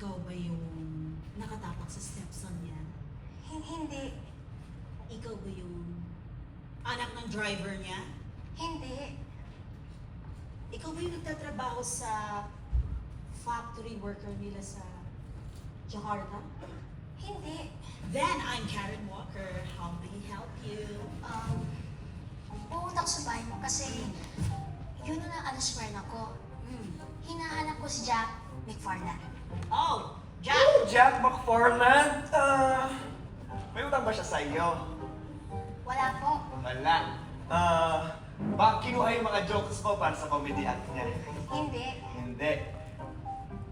Ikaw ba yung nakatapak sa stepson niya? Hindi. Ikaw ba yung anak ng driver niya? Hindi. Ikaw ba yung nagtatrabaho sa factory worker nila sa Jakarta? Hindi. Then, I'm Karen Walker. How may I help you? Pumunta ko sa bahay mo kasi yun na alaswern ako. Hinahanap ko si Jack McFarland. Oh, Jack! Oh, Jack McFarland! May utang ba siya sa iyo? Wala po. Wala. Baka kinuha yung mga jokes mo para sa comedy act niya. Hindi. Hindi.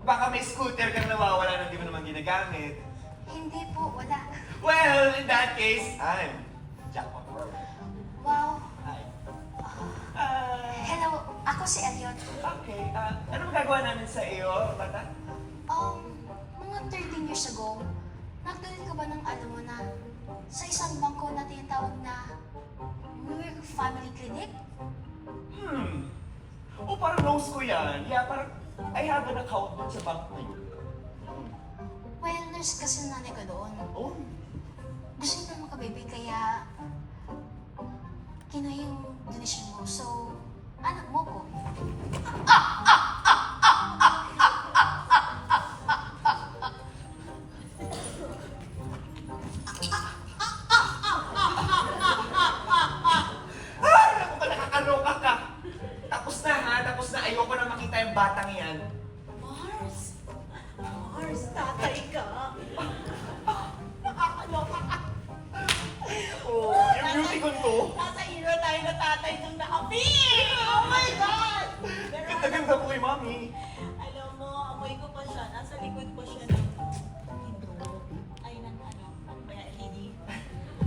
Baka may scooter kang nawawala na di mo naman ginagamit. Hindi po. Wala. Well, in that case, I'm Jack McFarland. Wow. Hi. Hello. Ako si Elliot. Okay. Ano magagawa namin sa iyo, bata? Mga 13 years ago, nagdalit ka ba ng alam mo na sa isang bangko na tinatawag na Muir Family Clinic? Oh, parang nose ko yan. Yeah, parang I have an account dun sa bank na yun. Well, nurse kasi nanay ko doon. Oh. Gusto niya na makababy kaya kinuha yung donation mo. So, anak mo ko. Ako ba nakakaloka ka? Tapos na ha, tapos na. Ayoko na makita yung batang yan. Mars! Mars, tatay ka! Nakakaloka ka! Oh, yung beauty ko to. Nasa hero tayo na tatay nung naka-pink! Oh my God! Pero Ganda-ganda ko kay mami. alam mo, amoy ko pa siya. Nasa likod ko siya ng hinto. Ay, ng ano, LED.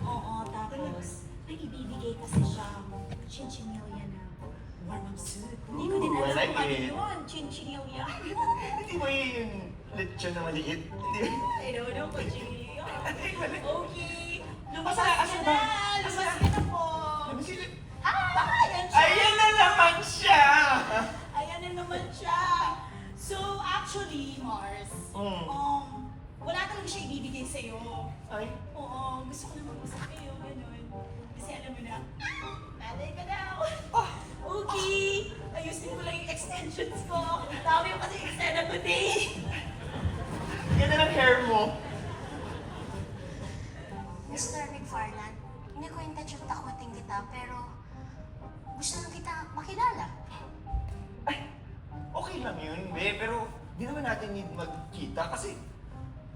Oo, tapos, may ibibigay kasi siya chinchinilla na warm-up suit. Hindi ko din Ooh, I alam like kung ano it. yun, chinchinilla. Hindi mo yung lechon na maliit. Hindi. I don't know, chinchinilla. Okay, lumabas Asa- ka asa na! ba? Lumabas ka na po! Ano sila? Ayan siya! Ayan na naman siya! Ayan na naman siya! So, actually, Mars, wala talaga siya ibibigay sa'yo. Ay, Oo, gusto ko na mag-usap kayo, ganun. Kasi alam mo na, nanay ka daw. Okay, ayusin ko lang yung extensions ko. Dami ko kasi extend ko day. ganda ng hair mo. Mr. McFarland, hindi ko intention takutin kita, pero gusto lang kita makilala. Ay, okay lang yun, be. Pero di naman natin need magkita kasi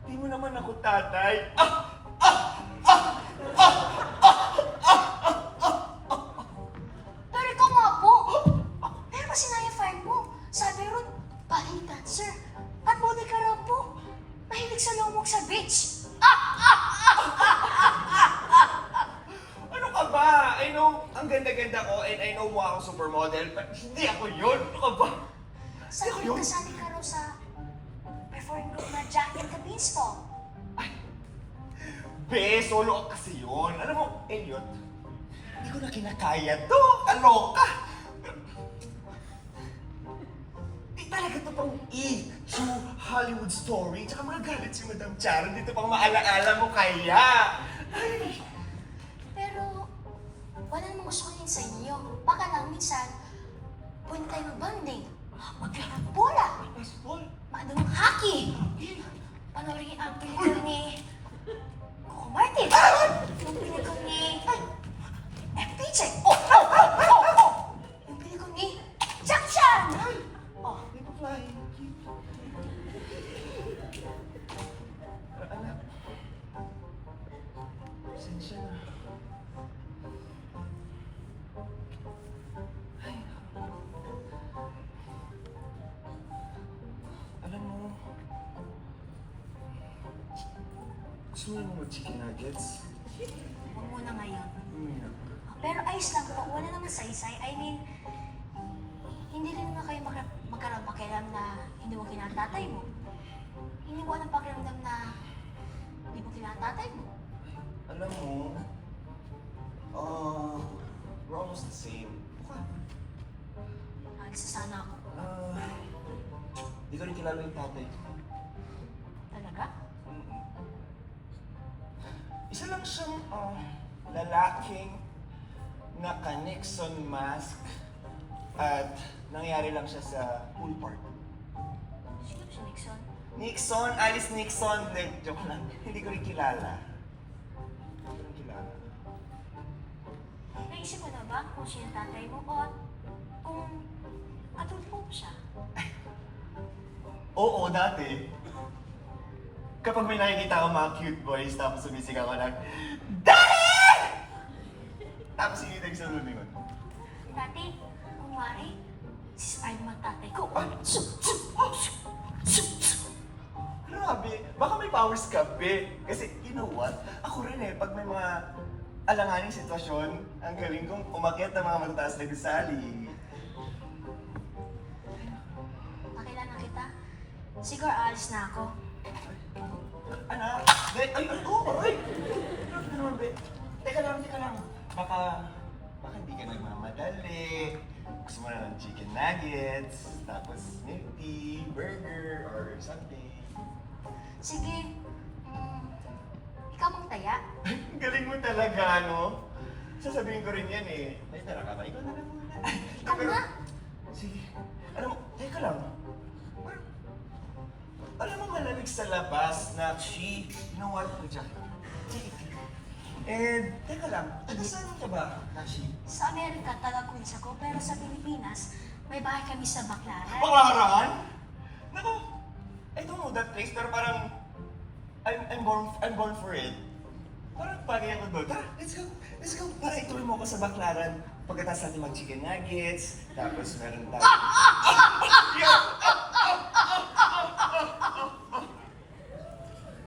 di mo naman ako tatay. Pero ikaw nga po! Pero kasi na-file mo. Sabi ron, body dancer. At body ka raw po. Mahilig sa lumog sa beach. Ano ka ba? I know, ang ganda-ganda ko and I know mo akong supermodel, but hindi ako yun. Ano ka ba? Sabi Yun. kasali ka raw sa performing group na Jack and the Beanstalk. Be, solo kasi yun. Alam mo, Elliot, hindi ko na kinakaya to. Kaloka. Di talaga to pang true Hollywood story. Tsaka mga galit si Madam Charon. Dito pang maalaala mo kaya. Ay. Pero wala namang gusto ko yun sa inyo. Baka lang minsan, pwede tayo mag-bonding. Maglarang bola. Baseball. Maano ng hockey. Panoorin ang pelikula ni Coco Martin. Yung pelikula ni FPJ. Yung pelikula ni Jack Chan. Oh, Hindi pa flying. Anak. Pasensya na. Ay, alam mo, gusto mo yung mga chicken nuggets? huwag muna ngayon. Hmm. Pero ayos lang po, wala naman saysay. I mean, hindi rin naman kayo magkaroon pakialam na hindi mo kailangan tatay mo. Hindi mo alam pakiramdam na hindi mo kailangan tatay mo. Alam mo, we're almost the same. Alis sana ako. Di ko rin kilala yung tatay ko. talaga? Isa lang siyang lalaking naka-Nixon mask at nangyari lang siya sa pool party. Sino si Nixon? Nixon, Alice Nixon. Joke lang. Hindi ko rin kilala. Hindi ko rin kilala. Naisip mo na ba kung sino tatay mo o kung katulpo mo siya? Oo, dati. Kapag may nakikita ako mga cute boys, tapos sumisigaw ko lang, Daddy! Tapos sinitag sa lumingon. Dati, kung wari, si Spider-Man tatay ko. Ay, grabe, baka may powers ka, be. Kasi, you know what? Ako rin pag may mga alanganing sitwasyon, ang galing kong umakyat ng mga matataas na gusali. Nakilala kita. Siguro alis na ako. Anak, be, ay, grabe ka naman, be. Teka lang. Baka hindi ka nagmamadali. Gusto mo na ng chicken nuggets, tapos milk tea, burger, or something. Sige, ikaw mang taya. Ang galing mo talaga, no? Sasabihin ko rin yan May tara ka ba? Ikaw na lang muna. Ikaw na? Sige. Alam mo, teka lang. Alam mo malamig sa labas, Nakshi. You know what? Sige. Teka lang. Taga saan ka ba, Nakshi? Sa Amerika, taga-Queens ako, pero sa Pilipinas, may bahay kami sa Baclaran. Pangaran? Naku, I don't know that place, pero parang I'm born for it. Parang bagay ako doon. Tara, let's go. Para ituloy mo ako sa Baclaran. Pagkatapos natin mag-chicken nuggets, tapos meron tayo.